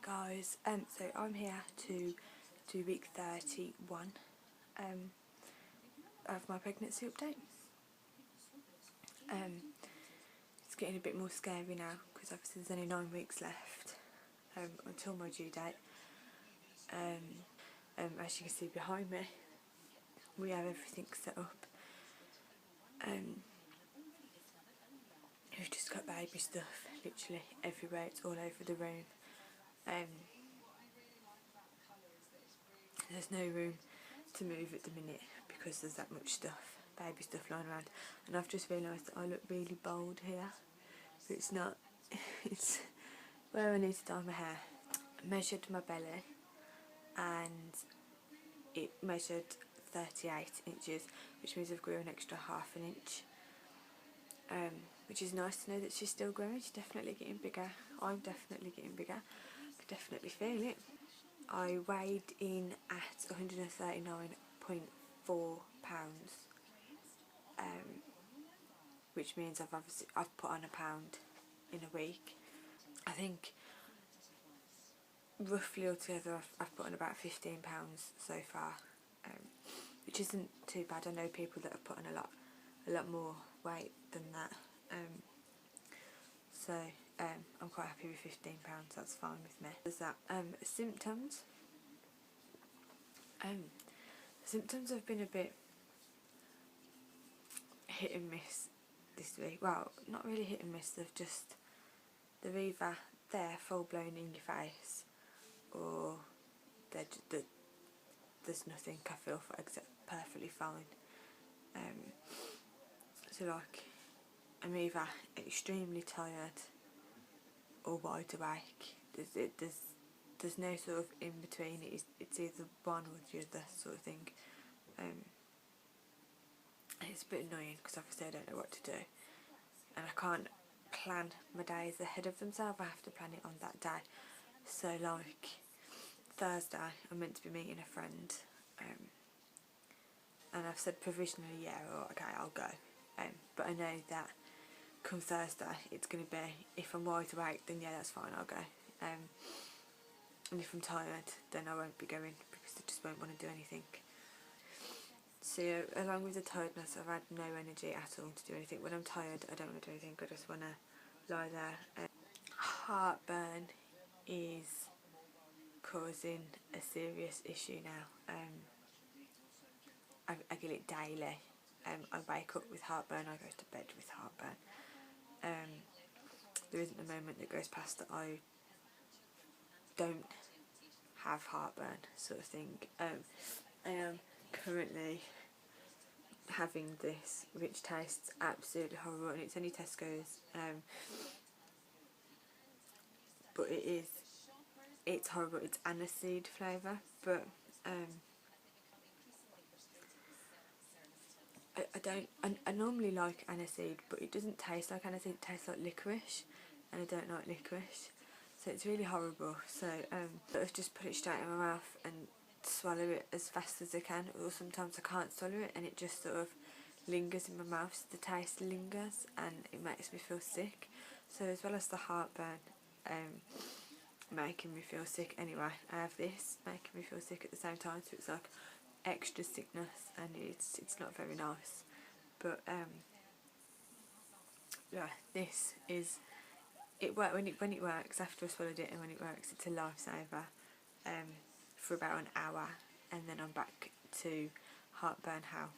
guys, so I'm here to do week 31 of my pregnancy update. It's getting a bit more scary now because obviously there's only 9 weeks left until my due date. As you can see behind me, we have everything set up. We've just got baby stuff literally everywhere, it's all over the room. There's no room to move at the minute because there's that much stuff, baby stuff lying around, and I've just realised that I look really bold here, but it's not. It's where I need to dye my hair. I measured my belly and it measured 38 inches, which means I've grew an extra ½ inch, which is nice to know that she's still growing. She's definitely getting bigger. I'm definitely getting bigger. I can definitely feel it. I weighed in at 139.4 pounds, which means I've put on a pound in a week. I think roughly altogether I've put on about 15 pounds so far, which isn't too bad. I know people that have put on a lot more weight than that, so I'm quite happy with 15 pounds. That's fine with me. There's that. Symptoms. Symptoms have been a bit hit and miss this week. Well, not really hit and miss. They're either there full blown in your face, or there's nothing. I feel perfectly fine. So like, I'm either extremely tired or wide awake. There's no sort of in between. It's either one or the other sort of thing. It's a bit annoying because obviously I don't know what to do, and I can't plan my days ahead of themselves. I have to plan it on that day. So like Thursday I'm meant to be meeting a friend, and I've said provisionally okay, I'll go, but I know that come Thursday it's going to be, if I'm wide awake then yeah, that's fine, I'll go, and if I'm tired then I won't be going because I just won't want to do anything. So along with the tiredness, I've had no energy at all to do anything. When I'm tired I don't want to do anything, I just want to lie there. Heartburn is causing a serious issue now. I get it daily. I wake up with heartburn, I go to bed with heartburn. There isn't a moment that goes past that I don't have heartburn, sort of thing. I am currently having this, which tastes absolutely horrible, and it's only Tesco's, but it's horrible. It's aniseed flavour, but I normally like aniseed, but it doesn't taste like aniseed, it tastes like licorice, and I don't like licorice, so it's really horrible. So I've just put it straight in my mouth and swallow it as fast as I can, or sometimes I can't swallow it and it just sort of lingers in my mouth, so the taste lingers and it makes me feel sick. So as well as the heartburn making me feel sick anyway, I have this making me feel sick at the same time, so it's like extra sickness, and it's not very nice. But yeah, this is it. When it works after I swallowed it, and when it works, it's a lifesaver for about an hour, and then I'm back to heartburn hell.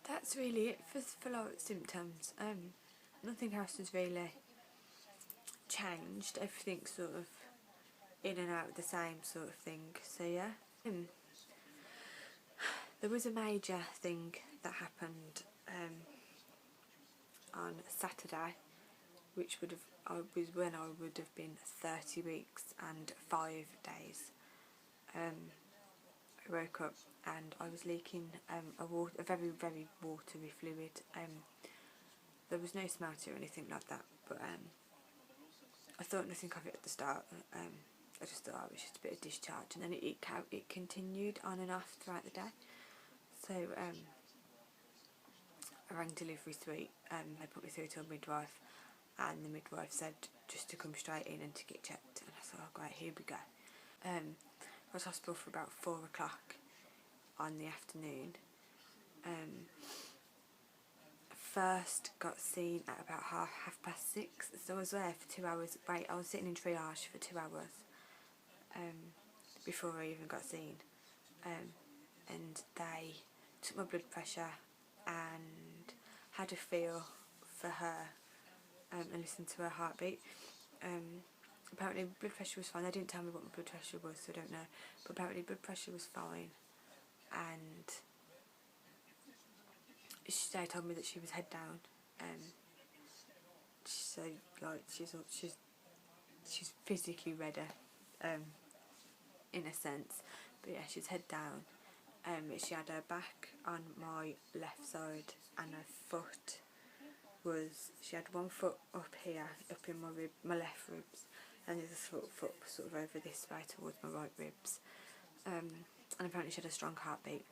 That's really it for like symptoms. Nothing else has really changed. Everything's sort of in and out the same sort of thing. So yeah. There was a major thing that happened on Saturday, which was when I would have been 30 weeks and 5 days. I woke up and I was leaking a very, very watery fluid. There was no smell to it or anything like that, but I thought nothing of it at the start. I just thought it was just a bit of discharge, and then it continued on and off throughout the day. So I rang delivery suite, they put me through to a midwife, and the midwife said just to come straight in and to get checked, and I thought, oh great, here we go. I was hospital for about 4 o'clock on the afternoon. First got seen at about half past 6, so I was there for 2 hours. I was sitting in triage for 2 hours before I even got seen, and they took my blood pressure and had a feel for her and listened to her heartbeat. Apparently blood pressure was fine. They didn't tell me what my blood pressure was, so I don't know, but apparently blood pressure was fine, and they told me that she was head down, so like she's physically redder, in a sense, but yeah, she's head down. She had her back on my left side, and her foot was, she had one foot up here, up in my left ribs, and there's a foot sort of over this way towards my right ribs, and apparently she had a strong heartbeat,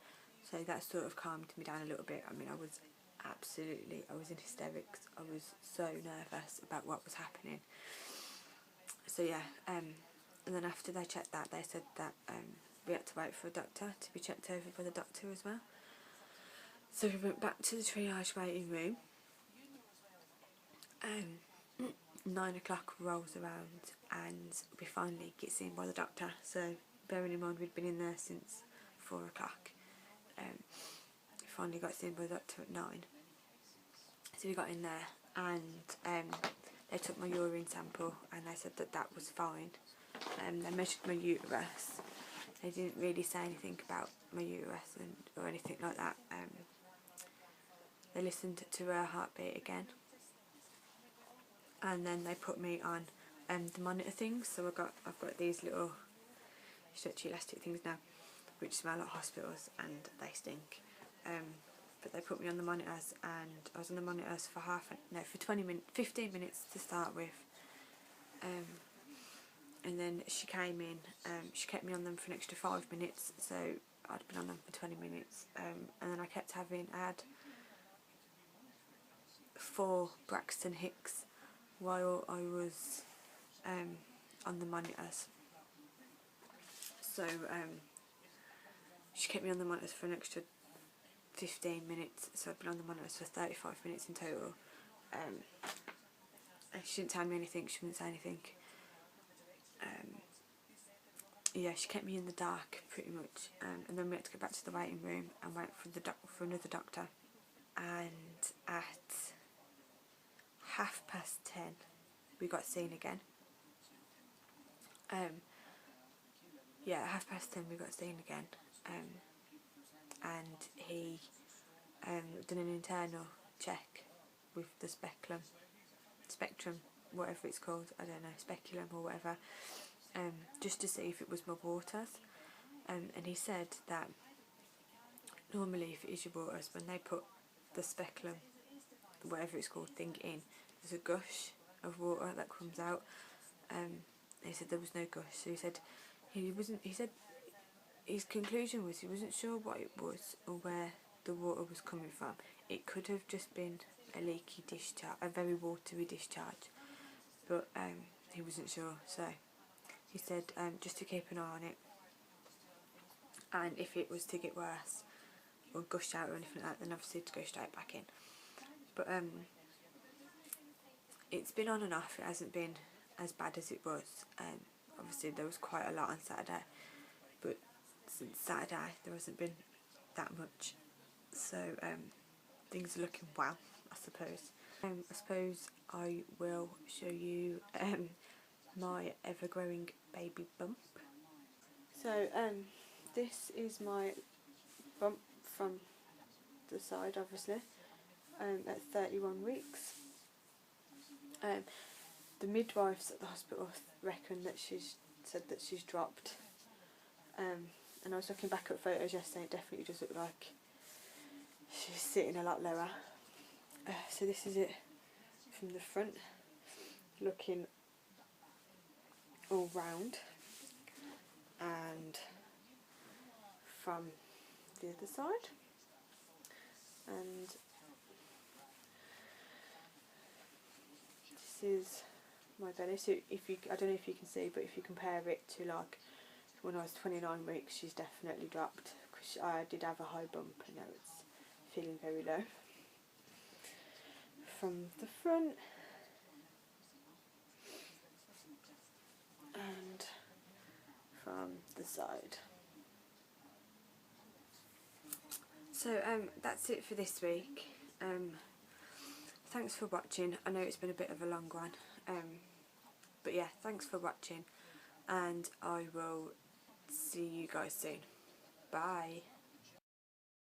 so that sort of calmed me down a little bit. I mean, I was in hysterics. I was so nervous about what was happening. So yeah, and then after they checked that, they said that we had to wait for a doctor to be checked over by the doctor as well. So we went back to the triage waiting room. 9 o'clock rolls around and we finally get seen by the doctor. So bearing in mind we'd been in there since 4 o'clock, we finally got seen by the doctor at 9. So we got in there, and they took my urine sample and they said that that was fine. They measured my uterus. They didn't really say anything about my uterus or anything like that. They listened to her heartbeat again, and then they put me on the monitor things. So I've got these little stretchy elastic things now, which smell like hospitals and they stink. But they put me on the monitors, and I was on the monitors for 15 minutes to start with. And then she came in, she kept me on them for an extra 5 minutes, so I'd been on them for 20 minutes. And then I had 4 Braxton Hicks while I was on the monitors. So she kept me on the monitors for an extra 15 minutes, so I've been on the monitors for 35 minutes in total. And she didn't tell me anything, she wouldn't say anything. Yeah, she kept me in the dark pretty much, and then we had to go back to the waiting room and wait for another doctor. And at 10:30 we got seen again. Yeah, at 10:30 we got seen again, and he done an internal check with the spectrum, whatever it's called, I don't know, speculum or whatever, just to see if it was my waters, and he said that normally if it is your waters, when they put the speculum, whatever it's called, thing in, there's a gush of water that comes out. He said there was no gush, so he said his conclusion was he wasn't sure what it was or where the water was coming from. It could have just been a leaky discharge, a very watery discharge, but he wasn't sure, so he said just to keep an eye on it, and if it was to get worse or gush out or anything like that, then obviously to go straight back in. But it's been on and off. It hasn't been as bad as it was. Obviously there was quite a lot on Saturday, but since Saturday there hasn't been that much, so things are looking well, I suppose. I suppose I will show you my ever-growing baby bump. So this is my bump from the side, obviously, at 31 weeks. The midwives at the hospital reckon that she's dropped, and I was looking back at photos yesterday, it definitely does look like she's sitting a lot lower. So this is it from the front, looking all round, and from the other side, and this is my belly. So if you, I don't know if you can see, but if you compare it to like when I was 29 weeks, she's definitely dropped, because I did have a high bump and now it's feeling very low. From the front and from the side. So that's it for this week. Thanks for watching. I know it's been a bit of a long one, but yeah, thanks for watching, and I will see you guys soon. Bye.